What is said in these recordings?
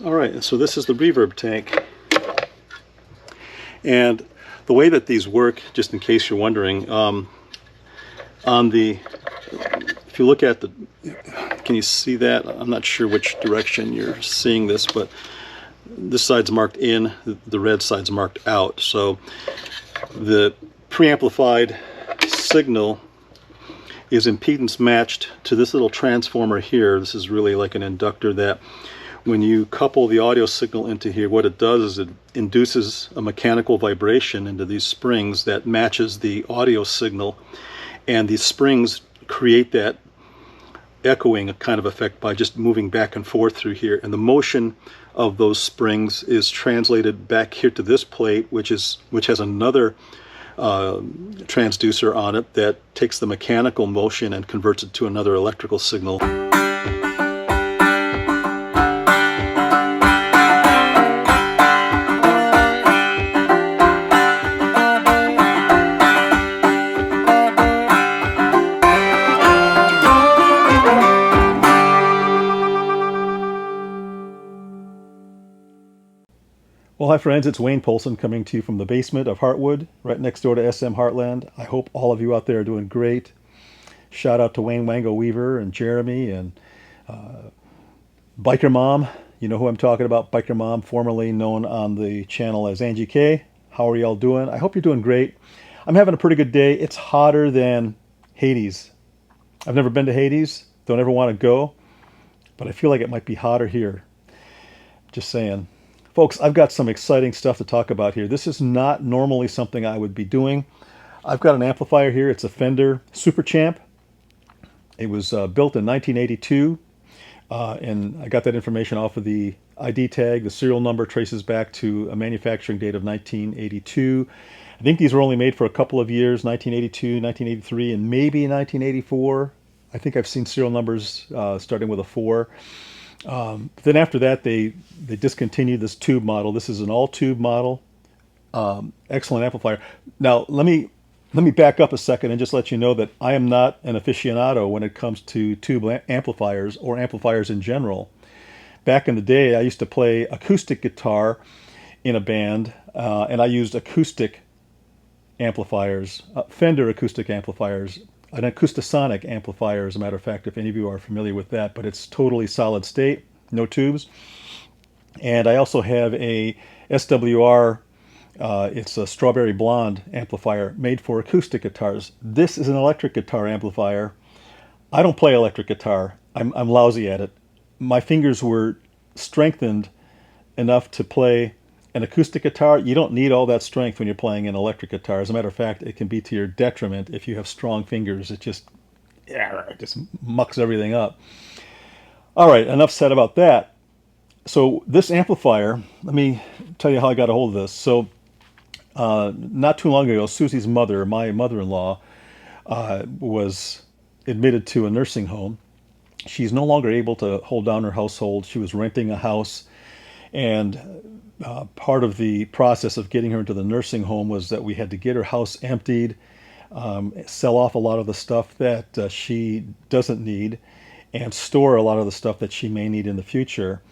Alright, so this is the reverb tank. And the way that these work, just in case you're wondering, if you look at the, can you see that? I'm not sure which direction you're seeing this, but this side's marked in, the red side's marked out. So the preamplified signal is impedance matched to this little transformer here. This is really like an inductor that when you couple the audio signal into here, what it does is it induces a mechanical vibration into these springs that matches the audio signal, and these springs create that echoing kind of effect by just moving back and forth through here, and the motion of those springs is translated back here to this plate, which has another transducer on it that takes the mechanical motion and converts it to another electrical signal. Well, hi friends, it's Wayne Polson coming to you from the basement of Heartwood, right next door to SM Heartland. I hope all of you out there are doing great. Shout out to Wayne Wango Weaver and Jeremy and Biker Mom. You know who I'm talking about, Biker Mom, formerly known on the channel as Angie K. How are y'all doing? I hope you're doing great. I'm having a pretty good day. It's hotter than Hades. I've never been to Hades, don't ever want to go, but I feel like it might be hotter here. Just saying. Folks, I've got some exciting stuff to talk about here. This is not normally something I would be doing. I've got an amplifier here. It's a Fender Super Champ. It was built in 1982, and I got that information off of the ID tag. The serial number traces back to a manufacturing date of 1982. I think these were only made for a couple of years, 1982, 1983, and maybe 1984. I think I've seen serial numbers starting with a 4. Then after that, they discontinued this tube model. This is an all-tube model. Excellent amplifier. Now, let me back up a second and just let you know that I am not an aficionado when it comes to tube amplifiers or amplifiers in general. Back in the day, I used to play acoustic guitar in a band, and I used acoustic amplifiers, Fender acoustic amplifiers. An acoustasonic amplifier, as a matter of fact, if any of you are familiar with that, but it's totally solid state, no tubes. And I also have a SWR, it's a strawberry blonde amplifier made for acoustic guitars. This is an electric guitar amplifier. I don't play electric guitar. I'm lousy at it. My fingers were strengthened enough to play an acoustic guitar. You don't need all that strength when you're playing an electric guitar. As a matter of fact, it can be to your detriment if you have strong fingers. It just mucks everything up. All right, enough said about that. So this amplifier, let me tell you how I got a hold of this. So not too long ago, Susie's mother, my mother-in-law, was admitted to a nursing home. She's no longer able to hold down her household. She was renting a house, and part of the process of getting her into the nursing home was that we had to get her house emptied, sell off a lot of the stuff that she doesn't need, and store a lot of the stuff that she may need in the future.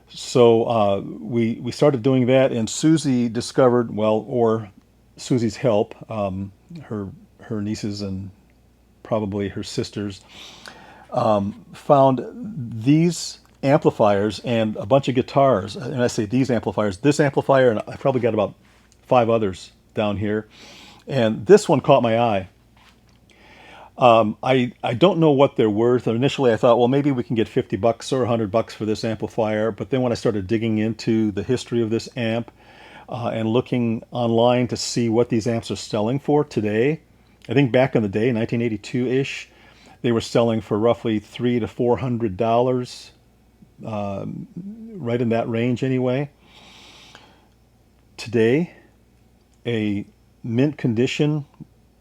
So we started doing that, and Susie discovered, well, or Susie's help, her nieces and probably her sisters, found these amplifiers and a bunch of guitars. And I say these amplifiers, this amplifier, and I probably got about 5 others down here. And this one caught my eye. I don't know what they're worth. Initially I thought, well, maybe we can get $50 or $100 for this amplifier. But then when I started digging into the history of this amp and looking online to see what these amps are selling for today, I think back in the day, 1982-ish, they were selling for roughly $300 to $400. Right in that range anyway. Today, a mint condition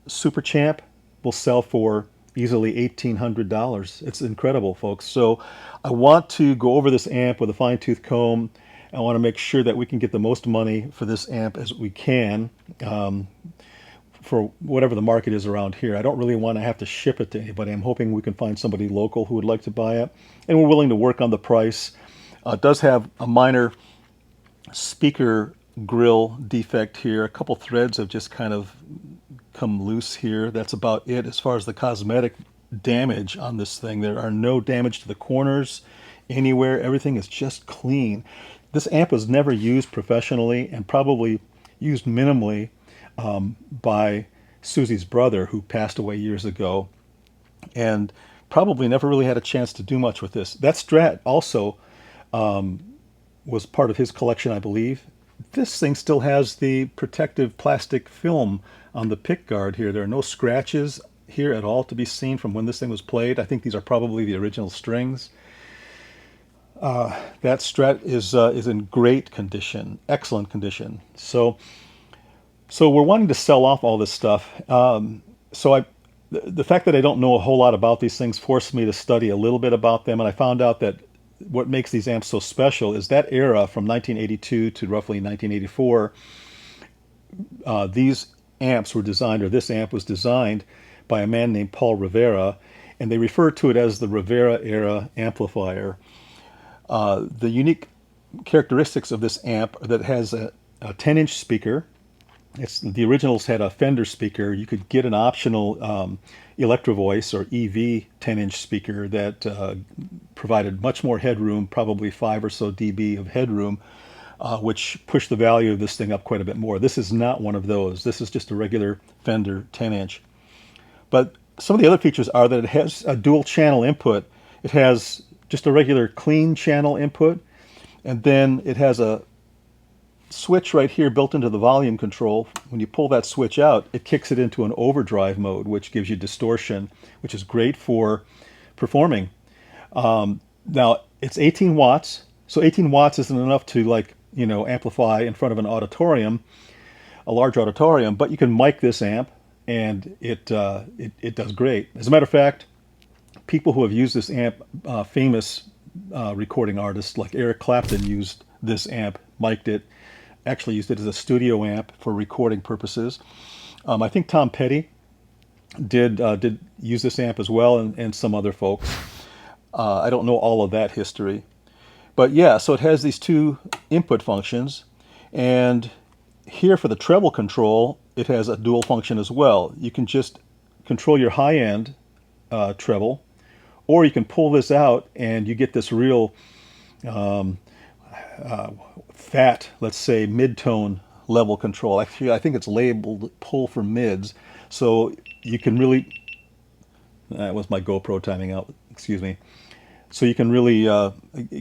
Super Champ will sell for easily $1,800. It's incredible, folks. So I want to go over this amp with a fine-tooth comb. I want to make sure that we can get the most money for this amp as we can, for whatever the market is around here. I don't really want to have to ship it to anybody. I'm hoping we can find somebody local who would like to buy it, and we're willing to work on the price It does have a minor speaker grill defect here. A couple threads have just kind of come loose here. That's about it as far as the cosmetic damage on this thing. There are no damage to the corners anywhere. Everything is just clean. This amp was never used professionally and probably used minimally by Susie's brother, who passed away years ago, and probably never really had a chance to do much with this. That Strat also was part of his collection, I believe. This thing still has the protective plastic film on the pick guard here. There are no scratches here at all to be seen from when this thing was played. I think these are probably the original strings. That Strat is in great condition, excellent condition. So we're wanting to sell off all this stuff. The fact that I don't know a whole lot about these things forced me to study a little bit about them, and I found out that what makes these amps so special is that era from 1982 to roughly 1984. These amps were designed, or this amp was designed by a man named Paul Rivera, and they refer to it as the Rivera era amplifier. The unique characteristics of amp are that it has a 10-inch speaker. The originals had a Fender speaker. You could get an optional Electro Voice or EV 10-inch speaker that provided much more headroom, probably 5 or so dB of headroom, which pushed the value of this thing up quite a bit more. This is not one of those. This is just a regular Fender 10-inch. But some of the other features are that it has a dual channel input. It has just a regular clean channel input, and then it has a switch right here built into the volume control. When you pull that switch out, it kicks it into an overdrive mode, which gives you distortion, which is great for performing. Now, it's 18 watts, so 18 watts isn't enough to, amplify in front of an auditorium, a large auditorium, but you can mic this amp, and it does great. As a matter of fact, people who have used this amp, famous recording artists like Eric Clapton used this amp, mic'd it, actually used it as a studio amp for recording purposes. I think Tom Petty did use this amp as well, and some other folks. I don't know all of that history. But yeah, so it has these two input functions, and here for the treble control, it has a dual function as well. You can just control your high-end treble, or you can pull this out and you get this real fat, let's say, mid-tone level control. Actually, I think it's labeled pull for mids. So you can really, that was my GoPro timing out, excuse me. So you can really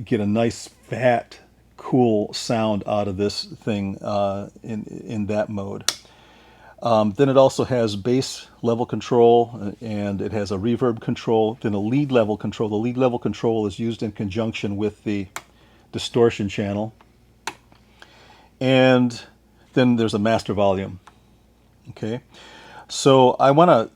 get a nice, fat, cool sound out of this thing in that mode. Then it also has bass level control, and it has a reverb control, then a lead level control. The lead level control is used in conjunction with the distortion channel. And then there's a master volume. Okay, so I want to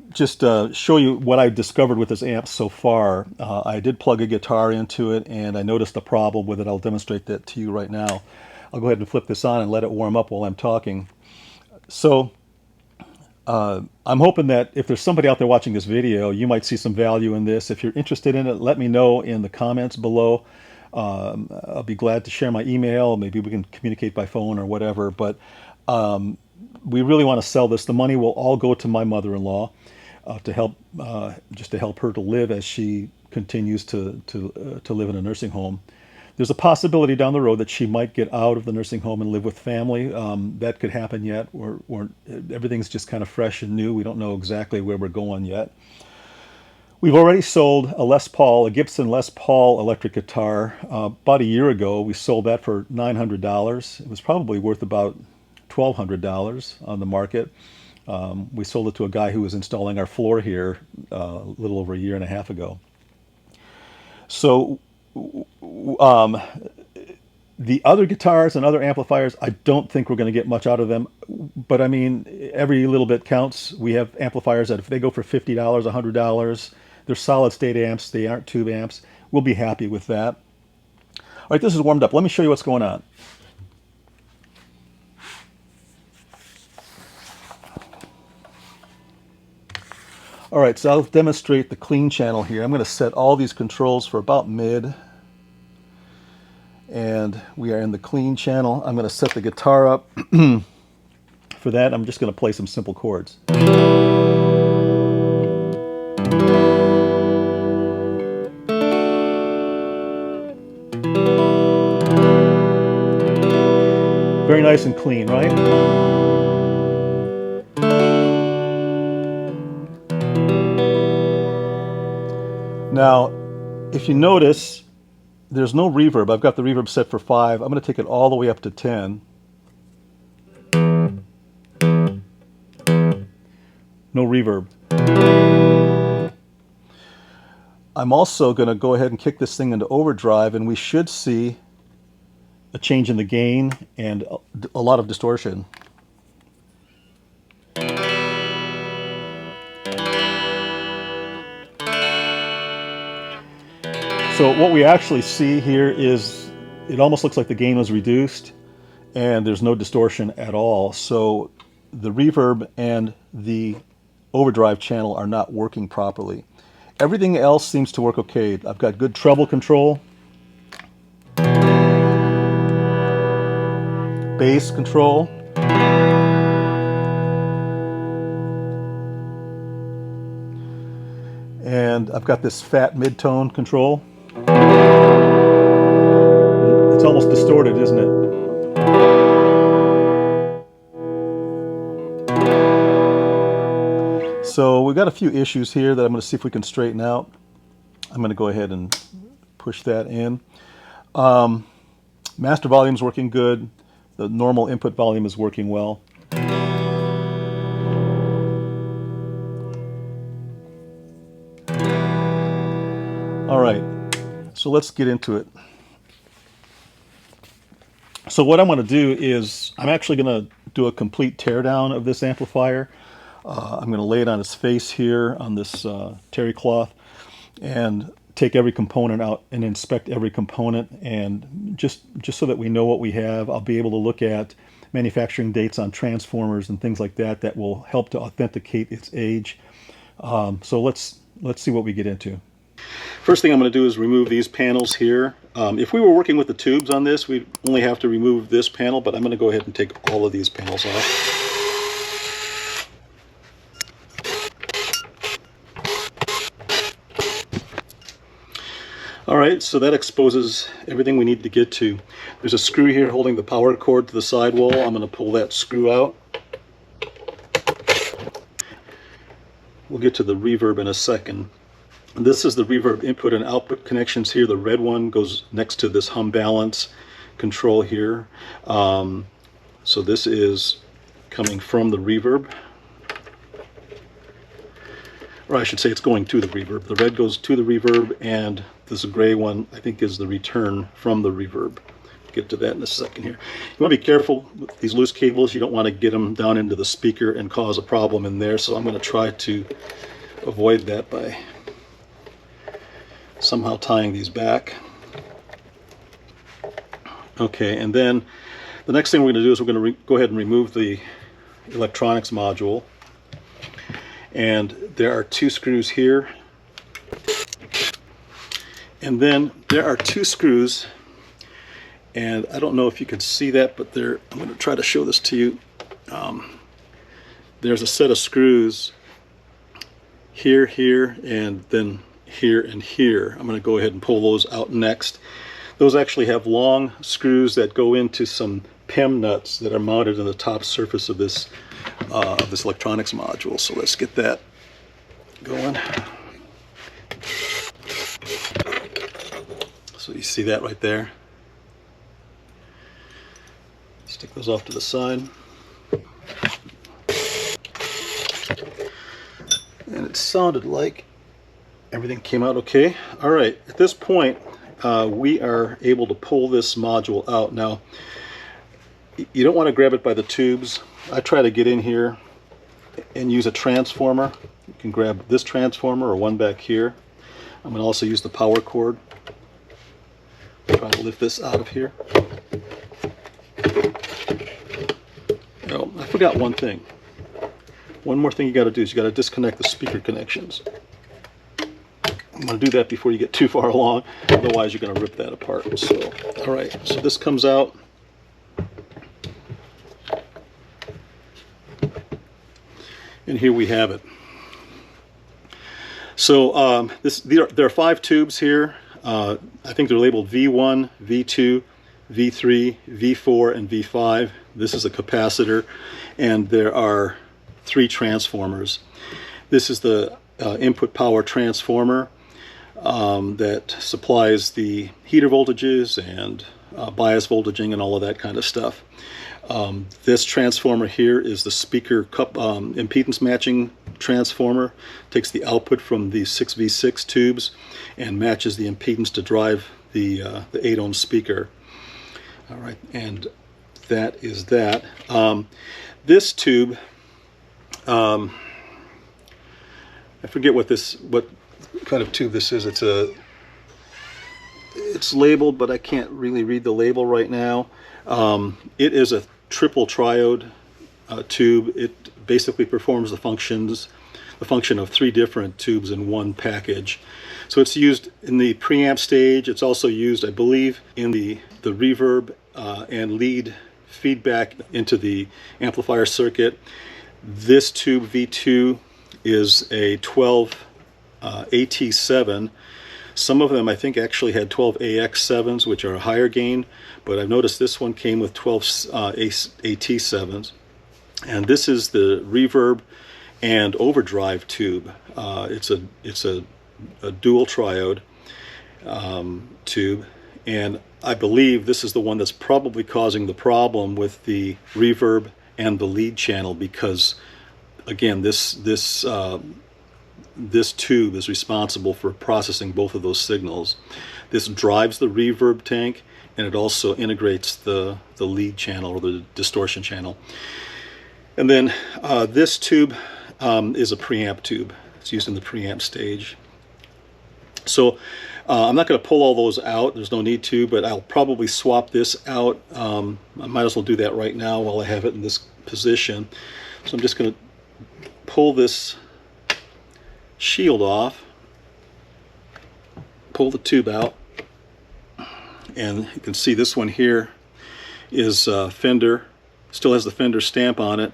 just show you what I've discovered with this amp so far. I did plug a guitar into it, and I noticed a problem with it. I'll demonstrate that to you right now. I'll go ahead and flip this on and let it warm up while I'm talking. So I'm hoping that if there's somebody out there watching this video, you might see some value in this. If you're interested in it, let me know in the comments below. I'll be glad to share my email. Maybe we can communicate by phone or whatever. But we really want to sell this. The money will all go to my mother-in-law to help, just to help her to live as she continues to live in a nursing home. There's a possibility down the road that she might get out of the nursing home and live with family. That could happen yet. Everything's just kind of fresh and new. We don't know exactly where we're going yet. We've already sold a Gibson Les Paul electric guitar. About a year ago, we sold that for $900. It was probably worth about $1,200 on the market. We sold it to a guy who was installing our floor here a little over a year and a half ago. So the other guitars and other amplifiers, I don't think we're going to get much out of them. But I mean, every little bit counts. We have amplifiers that if they go for $50, $100, they're solid state amps. They aren't tube amps. We'll be happy with that. All right, this is warmed up. Let me show you what's going on. All right, so I'll demonstrate the clean channel here. I'm going to set all these controls for about mid. And we are in the clean channel. I'm going to set the guitar up. For that, I'm just going to play some simple chords. Very nice and clean, right? Now, if you notice, there's no reverb. I've got the reverb set for 5. I'm going to take it all the way up to 10. No reverb. I'm also going to go ahead and kick this thing into overdrive, and we should see a change in the gain and a lot of distortion. So what we actually see here is it almost looks like the gain was reduced and there's no distortion at all. So the reverb and the overdrive channel are not working properly. Everything else seems to work okay. I've got good treble control, bass control, and I've got this fat mid-tone control. It's almost distorted, isn't it? So we've got a few issues here that I'm going to see if we can straighten out. I'm going to go ahead and push that in. Master volume is working good. The normal input volume is working well. All right, so let's get into it. So what I'm going to do is I'm actually going to do a complete teardown of this amplifier. I'm going to lay it on its face here on this terry cloth and take every component out and inspect every component, and just so that we know what we have. I'll be able to look at manufacturing dates on transformers and things like that that will help to authenticate its age. So let's see what we get into. First thing I'm going to do is remove these panels here. If we were working with the tubes on this, we'd only have to remove this panel, but I'm going to go ahead and take all of these panels off. All right, so that exposes everything we need to get to. There's a screw here holding the power cord to the sidewall. I'm going to pull that screw out. We'll get to the reverb in a second. This is the reverb input and output connections here. The red one goes next to this hum balance control here. So this is coming from the reverb. Or I should say it's going to the reverb. The red goes to the reverb, and this gray one I think is the return from the reverb. Get to that in a second here. You want to be careful with these loose cables. You don't want to get them down into the speaker and cause a problem in there. So I'm going to try to avoid that by somehow tying these back. Okay, and then the next thing we're going to do is we're going to go ahead and remove the electronics module. And there are 2 screws here. And then there are 2 screws, and I don't know if you can see that, but I'm going to try to show this to you. There's a set of screws here, here, and then here and here. I'm going to go ahead and pull those out next. Those actually have long screws that go into some PEM nuts that are mounted on the top surface of this electronics module. So let's get that going. So you see that right there. Stick those off to the side. And it sounded like everything came out okay. All right, at this point, we are able to pull this module out. Now, you don't want to grab it by the tubes. I try to get in here and use a transformer. You can grab this transformer or one back here. I'm going to also use the power cord. Try to lift this out of here. Oh, I forgot one thing. One more thing you got to do is you got to disconnect the speaker connections. I'm going to do that before you get too far along, otherwise you're going to rip that apart. So, all right, so this comes out. And here we have it. So there are 5 tubes here. I think they're labeled V1, V2, V3, V4, and V5. This is a capacitor, and there are 3 transformers. This is the input power transformer that supplies the heater voltages and bias voltaging and all of that kind of stuff. This transformer here is the speaker impedance matching transformer. Takes the output from the 6V6 tubes and matches the impedance to drive the 8 ohm speaker. All right, and that is that. This tube, I forget what kind of tube this is. It's labeled, but I can't really read the label right now. It is a triple triode tube. It basically performs the function of 3 different tubes in one package. So it's used in the preamp stage. It's also used, I believe, in the reverb and lead feedback into the amplifier circuit. This tube V2 is a 12 AT7. Some of them I think actually had 12 AX7s, which are a higher gain, but I've noticed this one came with 12 AT7s. And this is the reverb and overdrive tube. It's a dual triode tube, and I believe this is the one that's probably causing the problem with the reverb and the lead channel, because again this tube is responsible for processing both of those signals. This drives the reverb tank, and it also integrates the lead channel or the distortion channel. And then this tube is a preamp tube. It's used in the preamp stage. So I'm not going to pull all those out. There's no need to, but I'll probably swap this out. I might as well do that right now while I have it in this position. So I'm just going to pull this shield off, pull the tube out, and you can see this one here is Fender, still has the Fender stamp on it,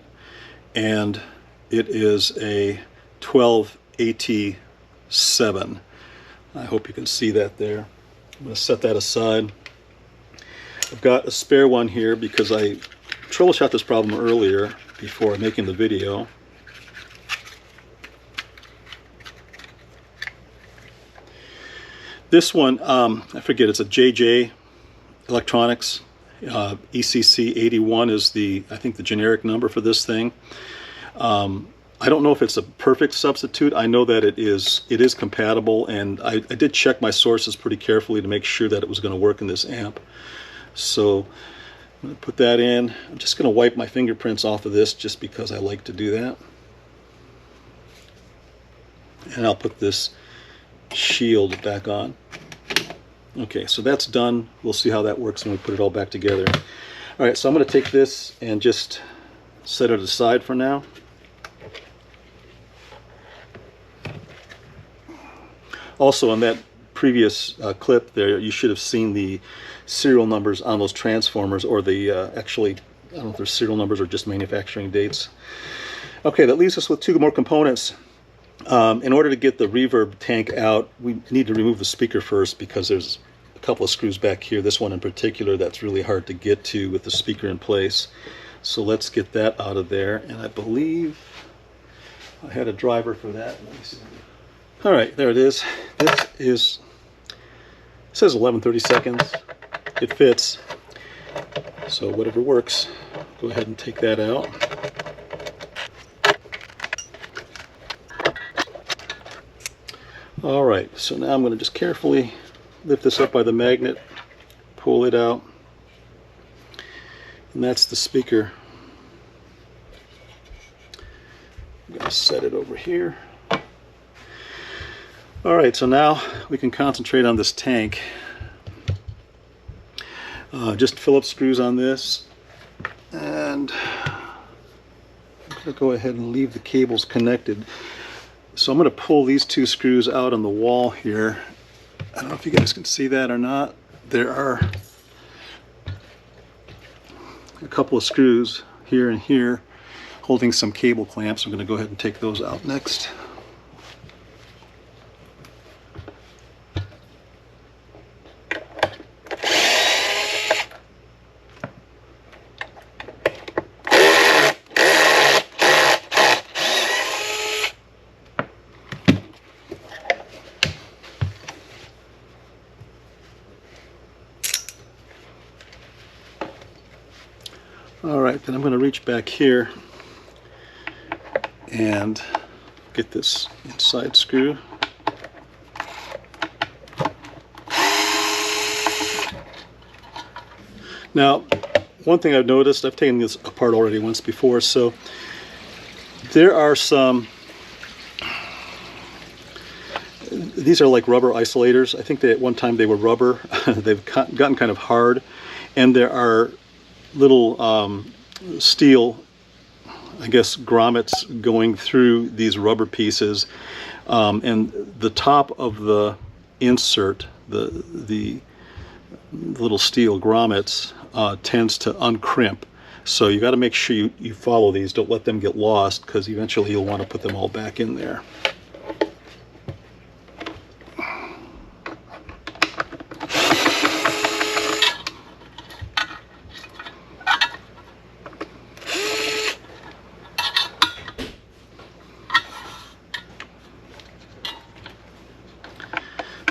and it is a 12 AT7. I hope you can see that there. I'm going to set that aside. I've got a spare one here because I troubleshot this problem earlier before making the video. This one, I forget, it's a JJ Electronics. ECC 81 is I think the generic number for this thing. I don't know if it's a perfect substitute. I know that it is compatible, and I did check my sources pretty carefully to make sure that it was going to work in this amp. So I'm going to put that in. I'm just going to wipe my fingerprints off of this just because I like to do that. And I'll put this shield back on. Okay, so that's done. We'll see how that works when we put it all back together. All right, so I'm going to take this and just set it aside for now. Also, on that previous clip there, you should have seen the serial numbers on those transformers, or the actually, I don't know if they're serial numbers or just manufacturing dates. Okay, that leaves us with 2 more components. In order to get the reverb tank out, we need to remove the speaker first, because there's a couple of screws back here, this one in particular, that's really hard to get to with the speaker in place. So let's get that out of there, and I believe I had a driver for that. Let me see. All right, there it is. It says 11:30 seconds. It fits. So whatever works. Go ahead and take that out. All right, so now I'm going to just carefully lift this up by the magnet, pull it out, and that's the speaker. I'm going to set it over here. All right, so now we can concentrate on this tank. Just Phillips screws on this, and I'm going to go ahead and leave the cables connected. So I'm going to pull these two screws out on the wall here. I don't know if you guys can see that or not. There are a couple of screws here and here holding some cable clamps. I'm going to go ahead and take those out next. Alright, then I'm going to reach back here and get this inside screw. Now, one thing I've noticed, I've taken this apart already once before, so there are some, these are like rubber isolators. I think that at one time they were rubber. They've gotten kind of hard, and there are little steel, I guess, grommets going through these rubber pieces, and the top of the insert, the little steel grommets, tends to uncrimp. So you got to make sure you follow these. Don't let them get lost, because eventually you'll want to put them all back in there.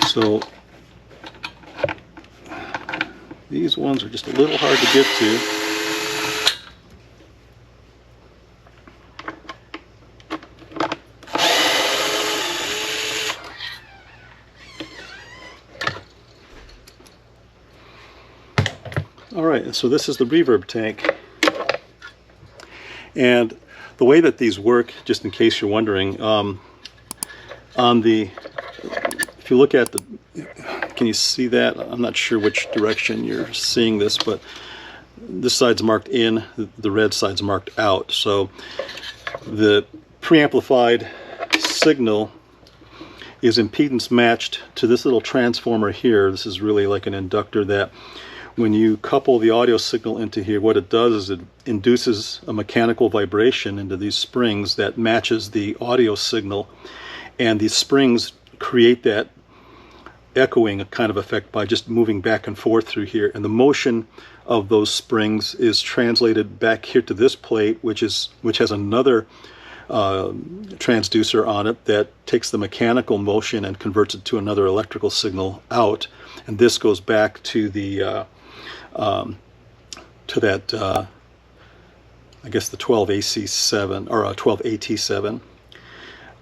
So these ones are just a little hard to get to. All right, and so this is the reverb tank. And the way that these work, just in case you're wondering, if you look at the, can you see that? I'm not sure which direction you're seeing this, but this side's marked in, the red side's marked out. So the preamplified signal is impedance matched to this little transformer here. This is really like an inductor that when you couple the audio signal into here, what it does is it induces a mechanical vibration into these springs that matches the audio signal, and these springs create that echoing kind of effect by just moving back and forth through here, and the motion of those springs is translated back here to this plate, which has another transducer on it that takes the mechanical motion and converts it to another electrical signal out, and this goes back to the I guess the 12AC7 or 12AT7.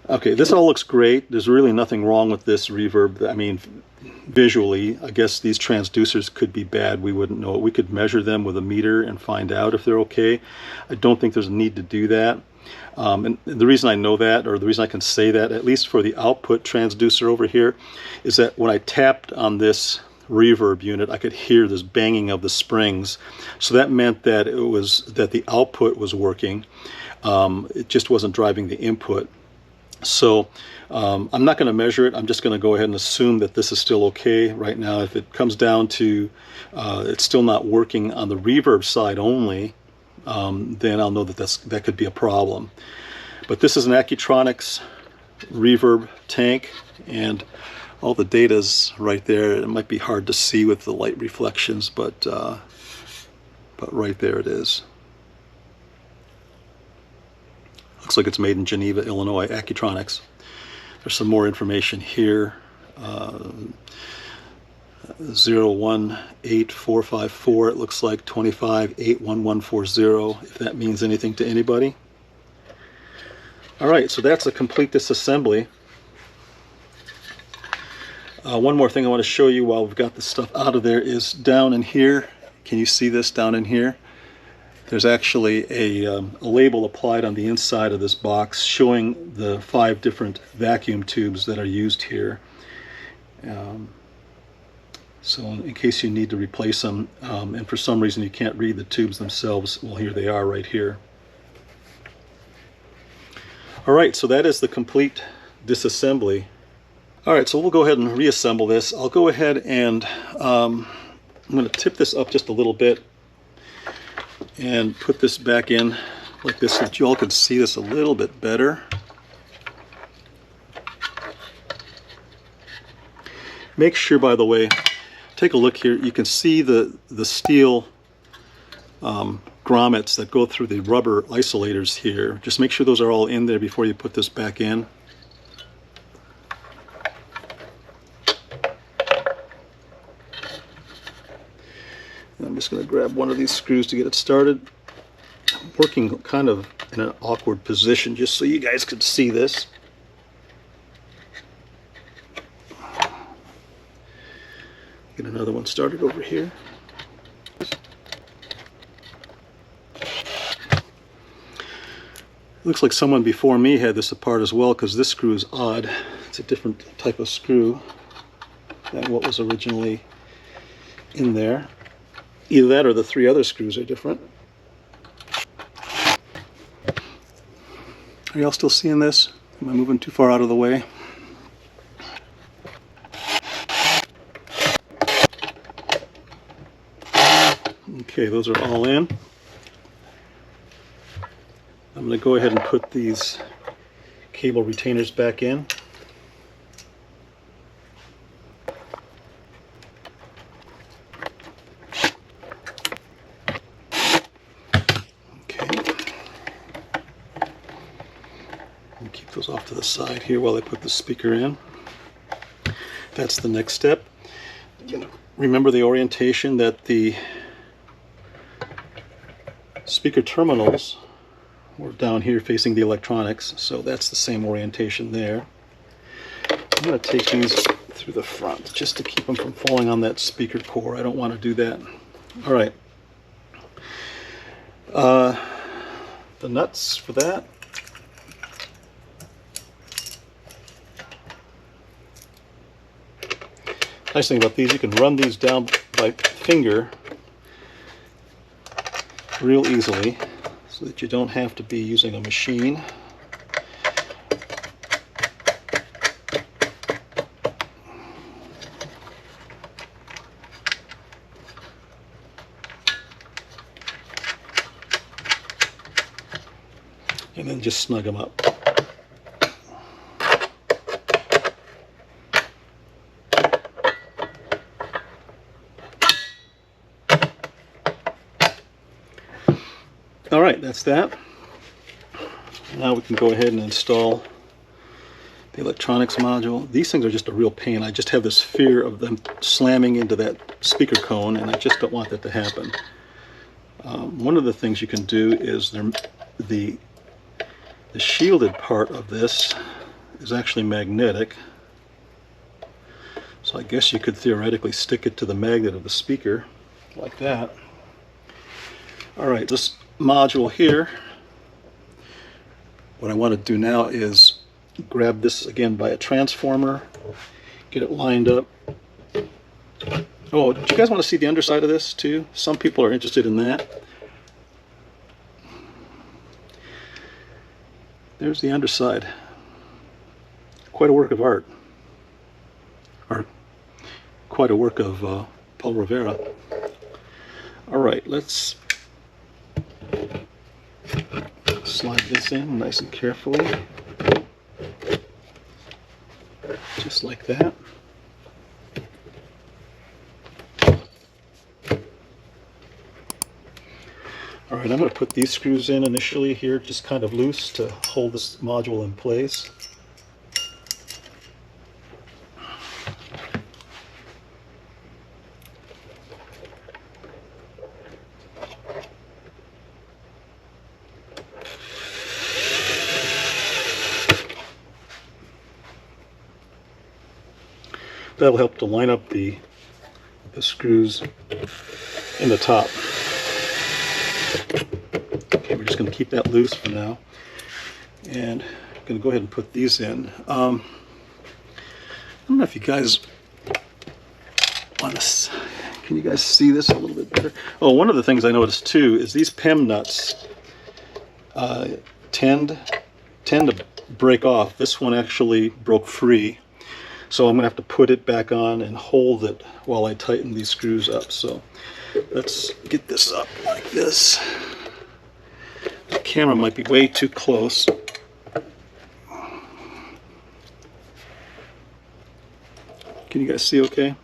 Okay, this all looks great. There's really nothing wrong with this reverb. I mean, visually, I guess these transducers could be bad. We wouldn't know it. We could measure them with a meter and find out if they're okay. I don't think there's a need to do that. And the reason I know that, or the reason I can say that, at least for the output transducer over here, is that when I tapped on this reverb unit, I could hear this banging of the springs. So that meant that the output was working. It just wasn't driving the input. So I'm not going to measure it. I'm just going to go ahead and assume that this is still okay right now. If it comes down to it's still not working on the reverb side only, then I'll know that that could be a problem. But this is an Accutronics reverb tank, and all the data's right there. It might be hard to see with the light reflections, but right there it is. Looks like it's made in Geneva, Illinois, Accutronics. There's some more information here. 018454, it looks like 2581140, if that means anything to anybody. Alright, so that's a complete disassembly. One more thing I want to show you while we've got this stuff out of there is down in here. Can you see this down in here? There's actually a label applied on the inside of this box showing the 5 different vacuum tubes that are used here. So in case you need to replace them, and for some reason you can't read the tubes themselves, well, here they are right here. Alright, so that is the complete disassembly. Alright, so we'll go ahead and reassemble this. I'll go ahead and I'm going to tip this up just a little bit and put this back in like this so that you all can see this a little bit better. Make sure, by the way, take a look here, you can see the steel grommets that go through the rubber isolators here. Just make sure those are all in there before you put this back in. And I'm just going to grab one of these screws to get it started. I'm working kind of in an awkward position just so you guys could see this. Get another one started over here. Looks like someone before me had this apart as well, because this screw is odd. It's a different type of screw than what was originally in there. Either that or the three other screws are different. Are y'all still seeing this? Am I moving too far out of the way? Okay, those are all in. I'm going to go ahead and put these cable retainers back in. Okay. And keep those off to the side here while I put the speaker in. That's the next step. Remember the orientation that the speaker terminals were down here facing the electronics, so that's the same orientation there. I'm going to take these through the front just to keep them from falling on that speaker core. I don't want to do that. Alright. The nuts for that. Nice thing about these, you can run these down by finger real easily so that you don't have to be using a machine. And then just snug them up. Alright, that's that. Now we can go ahead and install the electronics module. These things are just a real pain. I just have this fear of them slamming into that speaker cone, and I just don't want that to happen. One of the things you can do is the shielded part of this is actually magnetic. So I guess you could theoretically stick it to the magnet of the speaker like that. Alright, this module here, what I want to do now is grab this again by a transformer, get it lined up. Oh, do you guys want to see the underside of this too? Some people are interested in that. There's the underside. Quite a work of art. Or quite a work of Paul Rivera. Alright, let's slide this in nice and carefully. Just like that. Alright, I'm going to put these screws in initially here, just kind of loose to hold this module in place. That'll help to line up the screws in the top. Okay, we're just going to keep that loose for now. And I'm going to go ahead and put these in. I don't know if you guys want to... Can you guys see this a little bit better? Oh, one of the things I noticed too is these PEM nuts tend to break off. This one actually broke free. So I'm going to have to put it back on and hold it while I tighten these screws up. So let's get this up like this. The camera might be way too close. Can you guys see okay?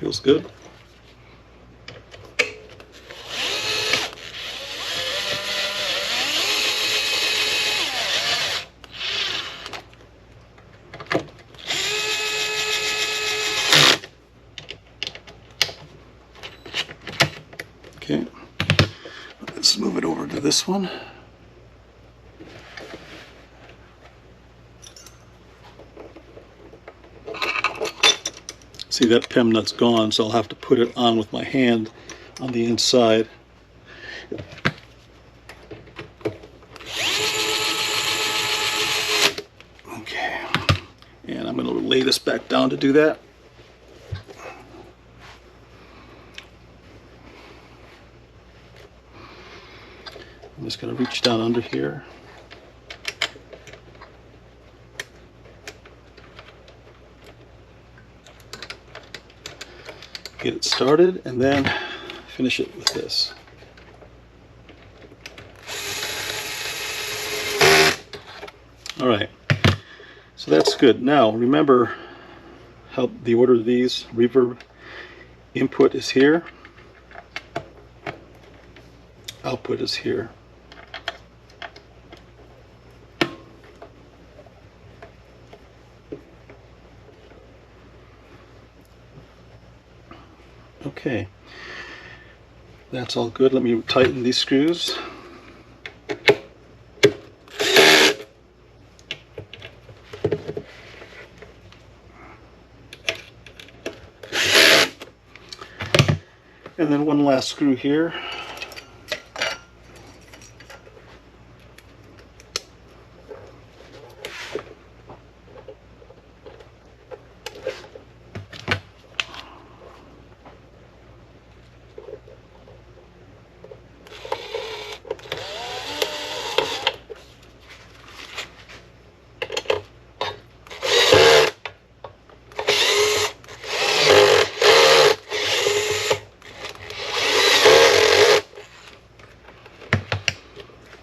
Feels good. Okay, let's move it over to this one. See, that PEM nut's gone, so I'll have to put it on with my hand on the inside. Okay, and I'm going to lay this back down to do that. I'm just going to reach down under here. Get it started and then finish it with this. Alright, so that's good. Now remember how the order of these. Reverb input is here, output is here. Okay, that's all good. Let me tighten these screws. And then one last screw here.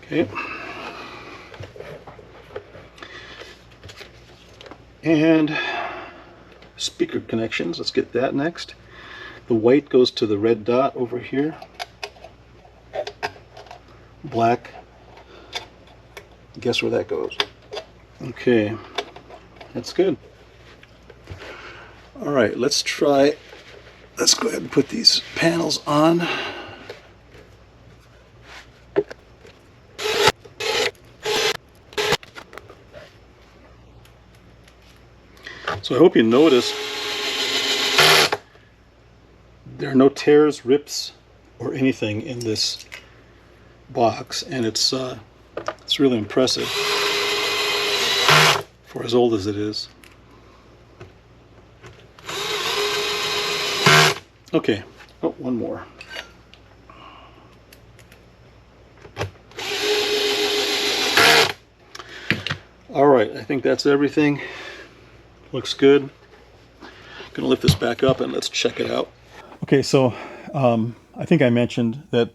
Okay. And speaker connections, let's get that next. The white goes to the red dot over here. Black, guess where that goes. Okay, that's good. All right, let's go ahead and put these panels on. So I hope you notice there are no tears, rips, or anything in this box, and it's really impressive for as old as it is. Okay, oh, one more. All right, I think that's everything. Looks good. Gonna lift this back up and let's check it out. Okay, so I think I mentioned that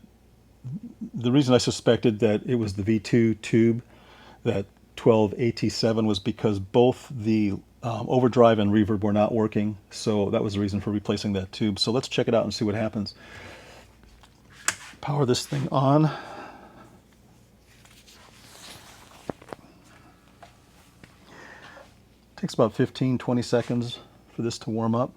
the reason I suspected that it was the V2 tube, that 12AT7, was because both the overdrive and reverb were not working. So that was the reason for replacing that tube. So let's check it out and see what happens. Power this thing on. Takes about 15-20 seconds for this to warm up.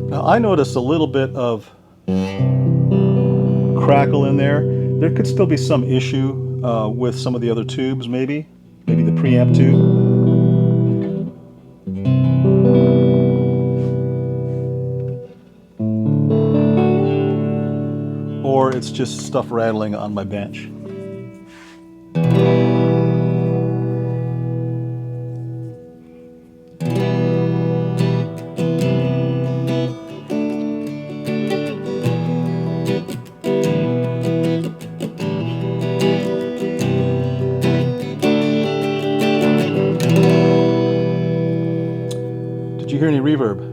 Now I noticed a little bit of crackle in there. There could still be some issue with some of the other tubes, maybe the preamp tube. it's just stuff rattling on my bench. Did you hear any reverb?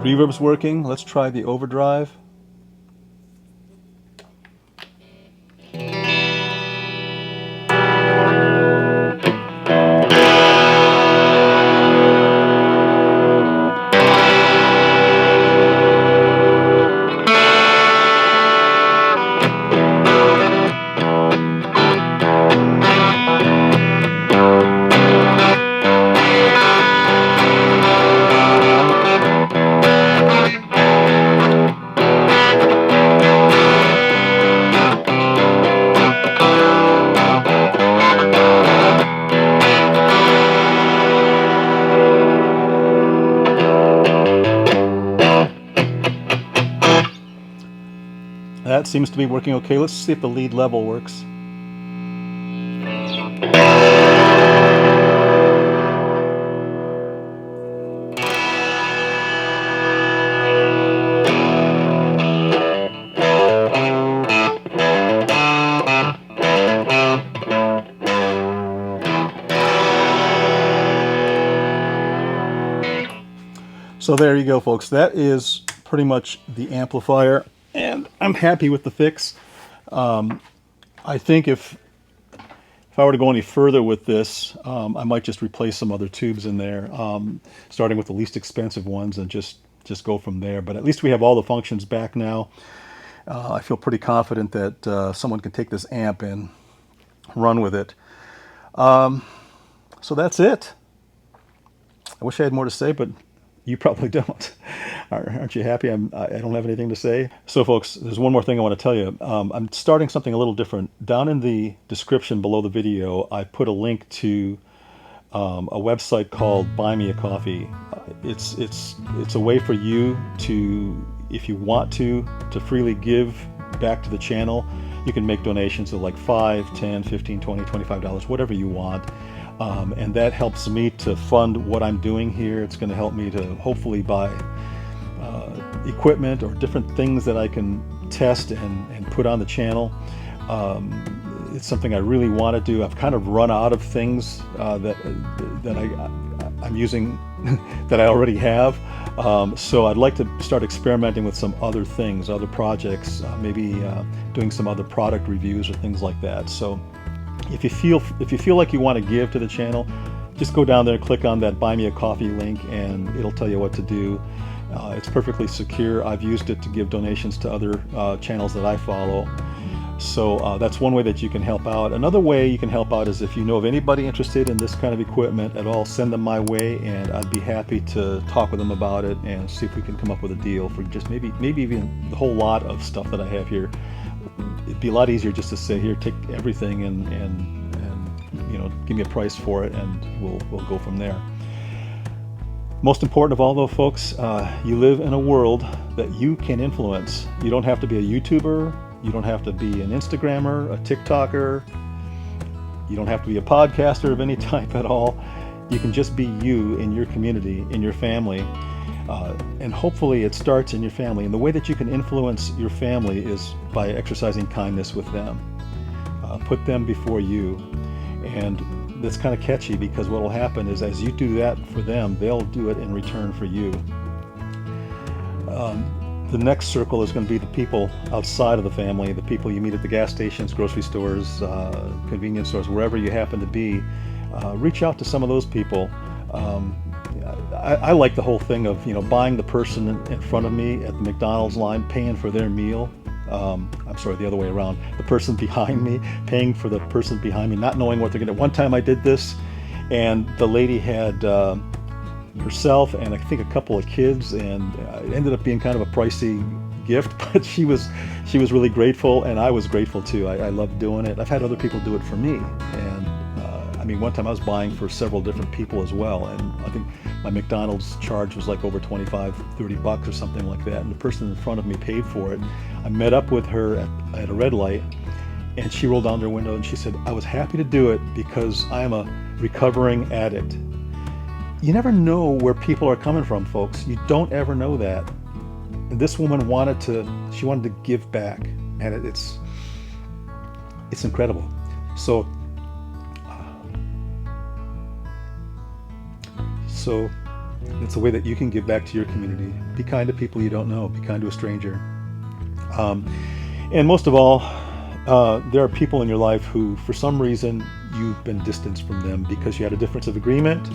Reverb's working. Let's try the overdrive. That seems to be working okay. Let's see if the lead level works. So there you go, folks. That is pretty much the amplifier, and I'm happy with the fix. I think if I were to go any further with this, I might just replace some other tubes in there, starting with the least expensive ones, and just go from there. But at least we have all the functions back now. I feel pretty confident that someone can take this amp and run with it. So that's it. I wish I had more to say, but you probably don't. Aren't you happy I don't have anything to say? So folks, there's one more thing I want to tell you. I'm starting something a little different. Down in the description below the video, I put a link to a website called Buy Me a Coffee. It's a way for you to, if you want to freely give back to the channel. You can make donations of like $5, $10, $15, $20, $25, whatever you want. And that helps me to fund what I'm doing here. It's going to help me to hopefully buy equipment or different things that I can test and put on the channel. It's something I really want to do. I've kind of run out of things that I'm using that I already have. So I'd like to start experimenting with some other things, other projects, maybe doing some other product reviews or things like that. So if you feel like you want to give to the channel, just go down there, click on that Buy Me a Coffee link, and it'll tell you what to do. It's perfectly secure. I've used it to give donations to other channels that I follow. So that's one way that you can help out. Another way you can help out is if you know of anybody interested in this kind of equipment at all, send them my way, and I'd be happy to talk with them about it and see if we can come up with a deal for just maybe even the whole lot of stuff that I have here. It'd be a lot easier just to say, here, take everything and you know, give me a price for it, and we'll go from there. Most important of all, though, folks, you live in a world that you can influence. You don't have to be a YouTuber. You don't have to be an Instagrammer, a TikToker. You don't have to be a podcaster of any type at all. You can just be you in your community, in your family. And hopefully it starts in your family. And the way that you can influence your family is by exercising kindness with them. Put them before you. And that's kind of catchy, because what will happen is as you do that for them, they'll do it in return for you. The next circle is going to be the people outside of the family, the people you meet at the gas stations, grocery stores, convenience stores, wherever you happen to be. Reach out to some of those people. I like the whole thing of, you know, buying the person in front of me at the McDonald's line, paying for their meal. I'm sorry, the other way around. The person behind me, paying for the person behind me, not knowing what they're going to. One time I did this, and the lady had herself and I think a couple of kids, and it ended up being kind of a pricey gift, but she was really grateful, and I was grateful too. I love doing it. I've had other people do it for me, and I mean, one time I was buying for several different people as well, and I think my McDonald's charge was like over 25, 30 bucks or something like that, and the person in front of me paid for it. I met up with her at a red light, and she rolled down her window and she said, I was happy to do it because I am a recovering addict. You never know where people are coming from, folks. You don't ever know that. And this woman wanted to give back, and it's incredible. So it's a way that you can give back to your community. Be kind to people you don't know. Be kind to a stranger. And most of all, there are people in your life who, for some reason, you've been distanced from them because you had a difference of agreement,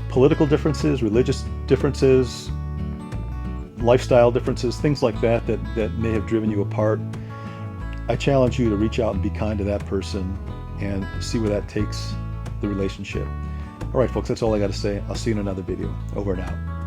political differences, religious differences, lifestyle differences, things like that may have driven you apart. I challenge you to reach out and be kind to that person and see where that takes the relationship. All right, folks, that's all I got to say. I'll see you in another video. Over and out.